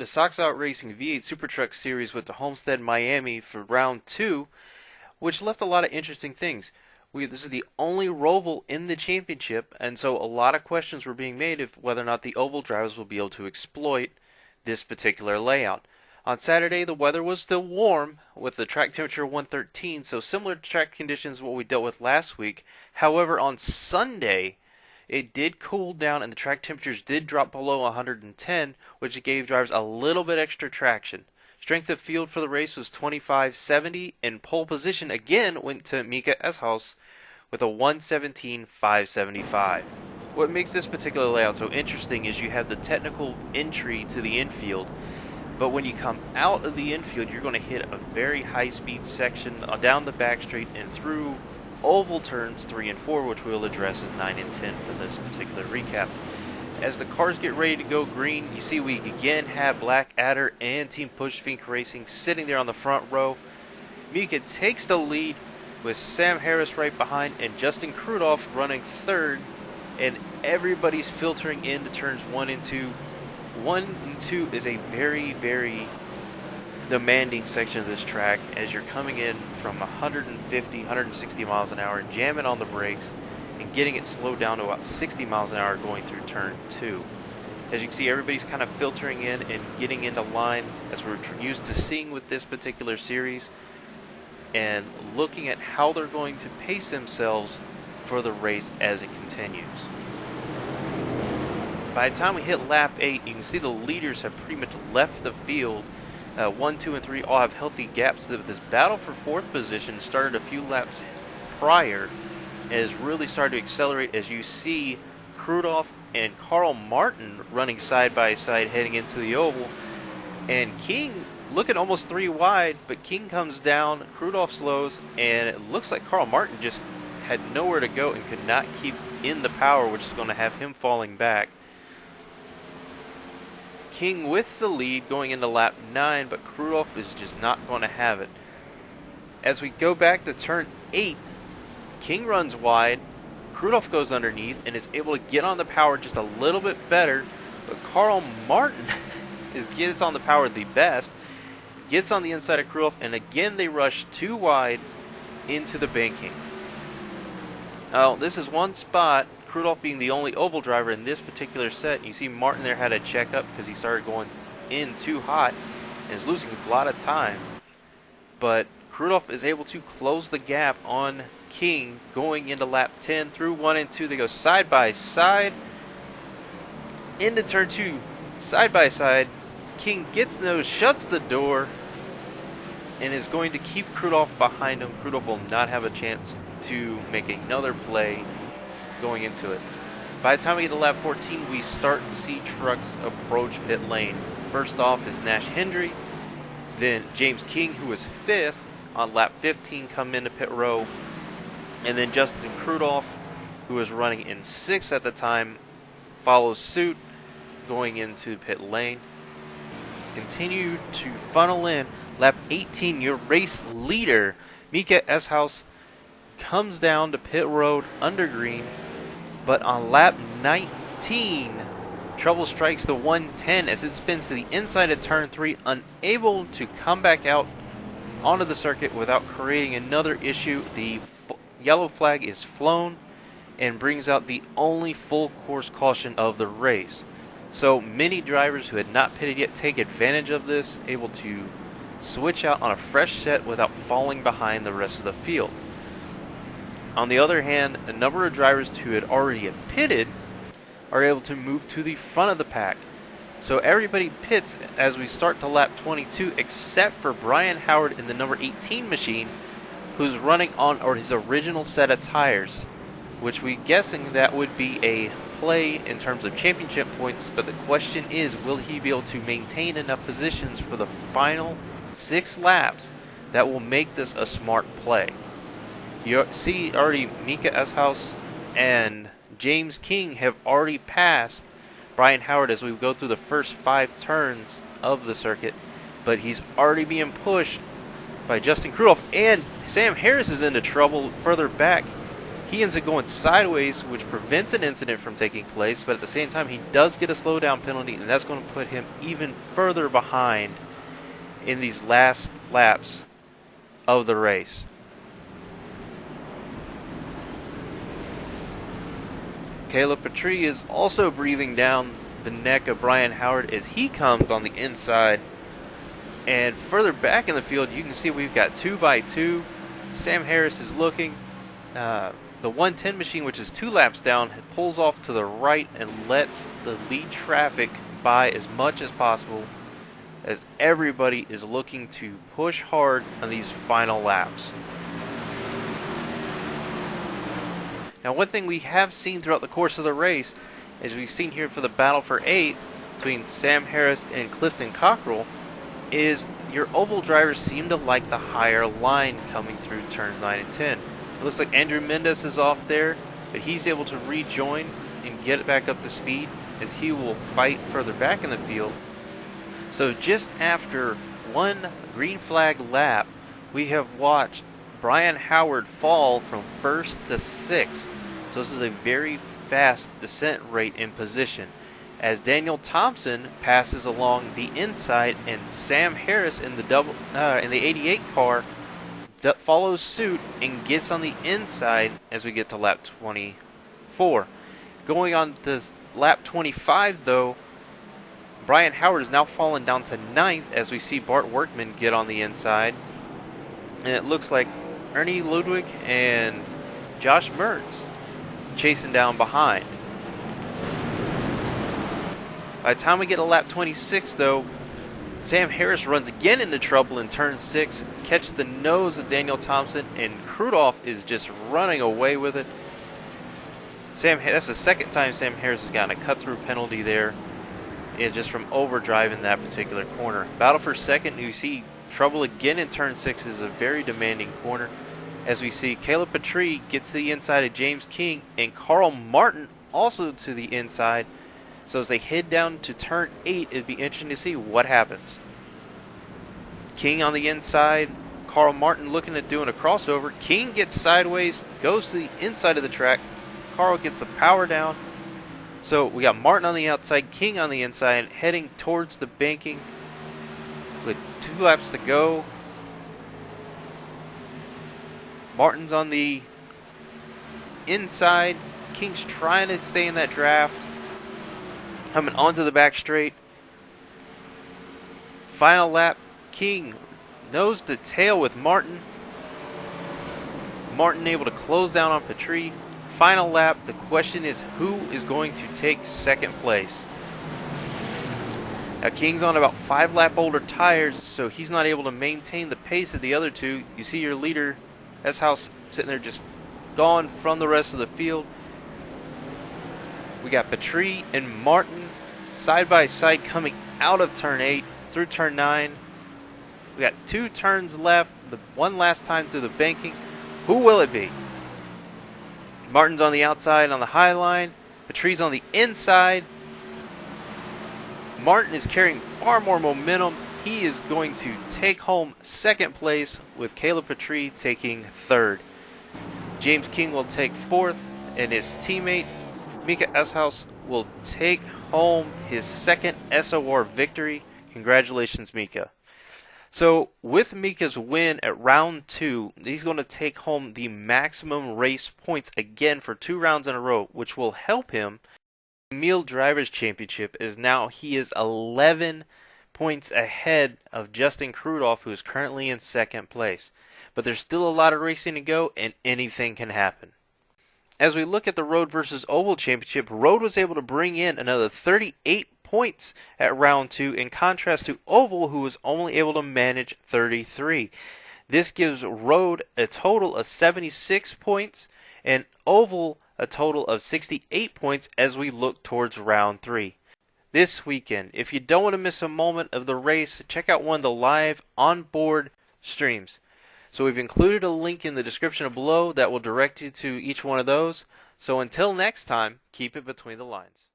The Sox Out Racing V8 SuperTrucks series went to Homestead, Miami for round 2, which left a lot of interesting things. This is the only roval in the championship, and so a lot of questions were being made of whether or not the oval drivers will be able to exploit this particular layout. On Saturday, the weather was still warm, with the track temperature 113, so similar track conditions to what we dealt with last week. However, on Sunday, it did cool down and the track temperatures did drop below 110, which gave drivers a little bit extra traction. Strength of field for the race was 25.70, and pole position again went to Mika Eshuis with a 117.575. What makes this particular layout so interesting is you have the technical entry to the infield, but when you come out of the infield, you're going to hit a very high-speed section down the back straight and through oval turns 3 and 4, which we'll address as 9 and 10 for this particular recap. As the cars get ready to go green, you see we again have Black Adder and Team Push Fink Racing sitting there on the front row. Mika takes the lead with Sam Harris right behind and Justin Krudoff running third, and everybody's filtering into turns 1 and 2. 1 and 2 is a very, very demanding section of this track as you're coming in from 150, 160 miles an hour, jamming on the brakes and getting it slowed down to about 60 miles an hour going through turn 2. As you can see, everybody's kind of filtering in and getting into line as we're used to seeing with this particular series, and looking at how they're going to pace themselves for the race as it continues. By the time we hit lap 8, you can see the leaders have pretty much left the field. 1, 2, and 3 all have healthy gaps. This battle for 4th position started a few laps prior and has really started to accelerate as you see Krudoff and Karl Martin running side by side heading into the oval. And King looking almost 3 wide, but King comes down, Krudoff slows, and it looks like Karl Martin just had nowhere to go and could not keep in the power, which is going to have him falling back. King with the lead going into lap 9, but Krudoff is just not going to have it. As we go back to turn 8, King runs wide, Krudoff goes underneath and is able to get on the power just a little bit better, but Karl Martin gets on the power the best, gets on the inside of Krudoff, and again they rush 2 wide into the banking. Now, this is one spot, Krudoff being the only oval driver in this particular set. You see Martin there had a check up because he started going in too hot and is losing a lot of time. But Krudoff is able to close the gap on King going into lap 10 through 1 and 2. They go side by side into turn 2, side by side. King gets those, shuts the door, and is going to keep Krudoff behind him. Krudoff will not have a chance to make another play going into it. By the time we get to lap 14, we start to see trucks approach pit lane. First off is Nash Hendry, then James King, who was 5th on lap 15, come into pit row, and then Justin Krudoff, who was running in 6th at the time, follows suit going into pit lane. Continue to funnel in. Lap 18, your race leader, Mika Eshuis, comes down to pit road under green, but on lap 19, trouble strikes the 110 as it spins to the inside of turn 3, unable to come back out onto the circuit without creating another issue. The yellow flag is flown and brings out the only full course caution of the race. So many drivers who had not pitted yet take advantage of this, able to switch out on a fresh set without falling behind the rest of the field. On the other hand, a number of drivers who had already pitted are able to move to the front of the pack. So everybody pits as we start to lap 22, except for Brian Howard in the number 18 machine, who's running on his original set of tires, which we guessing that would be a play in terms of championship points, but the question is, will he be able to maintain enough positions for the final 6 laps that will make this a smart play? You see already Mika Eshuis and James King have already passed Brian Howard as we go through the first 5 turns of the circuit, but he's already being pushed by Justin Krudoff, and Sam Harris is into trouble further back He ends up going sideways, which prevents an incident from taking place, but at the same time he does get a slowdown penalty, and that's going to put him even further behind in these last laps of the race. Caleb Patrie is also breathing down the neck of Brian Howard as he comes on the inside. And further back in the field, you can see we've got 2 by 2. Sam Harris is looking. The 110 machine, which is 2 laps down, pulls off to the right and lets the lead traffic by as much as possible, as everybody is looking to push hard on these final laps. Now, one thing we have seen throughout the course of the race, as we've seen here for the battle for 8th between Sam Harris and Clifton Cockrell, is your oval drivers seem to like the higher line coming through turns 9 and 10. It looks like Andrew Mendez is off there, but he's able to rejoin and get it back up to speed as he will fight further back in the field. So just after one green flag lap, we have watched Brian Howard fall from 1st to 6th. So this is a very fast descent rate in position, as Daniel Thompson passes along the inside and Sam Harris in the 88 car follows suit and gets on the inside as we get to lap 24. Going on this lap 25 though, Brian Howard is now fallen down to 9th as we see Bart Workman get on the inside, and it looks like Ernie Ludwig and Josh Mertz chasing down behind. By the time we get to lap 26 though, Sam Harris runs again into trouble in turn 6, catches the nose of Daniel Thompson, and Krudolf is just running away with it. That's the second time Sam Harris has gotten a cut-through penalty there, and just from overdriving that particular corner. Battle for second, you see trouble again in turn 6 is a very demanding corner, as we see Caleb Patrie get to the inside of James King and Karl Martin also to the inside. So as they head down to turn 8, it'd be interesting to see what happens. King on the inside, Karl Martin looking at doing a crossover. King gets sideways, goes to the inside of the track. Karl gets the power down. So we got Martin on the outside, King on the inside, heading towards the banking with 2 laps to go. Martin's on the inside. King's trying to stay in that draft. Coming onto the back straight. Final lap, King nose to tail with Martin. Martin able to close down on Patrie. Final lap, the question is who is going to take second place? Now King's on about 5 lap older tires, so he's not able to maintain the pace of the other two. You see your leader, Eshuis, sitting there just gone from the rest of the field. We got Patrie and Martin side by side coming out of turn 8 through turn 9. We got 2 turns left, one last time through the banking. Who will it be? Martin's on the outside on the high line. Patrie's on the inside. Martin is carrying far more momentum. He is going to take home second place with Caleb Patrie taking 3rd. James King will take 4th, and his teammate Mika Eshuis will take home his 2nd SOR victory. Congratulations, Mika. So with Mika's win at round 2, he's going to take home the maximum race points again for 2 rounds in a row, which will help him. The Meal Drivers Championship is now he is 11 points ahead of Justin Krudolf, who is currently in 2nd place. But there's still a lot of racing to go, and anything can happen. As we look at the Road versus Oval Championship, Road was able to bring in another 38 points at round 2, in contrast to Oval, who was only able to manage 33. This gives Road a total of 76 points and Oval a total of 68 points as we look towards round 3. This weekend, if you don't want to miss a moment of the race, check out one of the live onboard streams. So we've included a link in the description below that will direct you to each one of those. So until next time, keep it between the lines.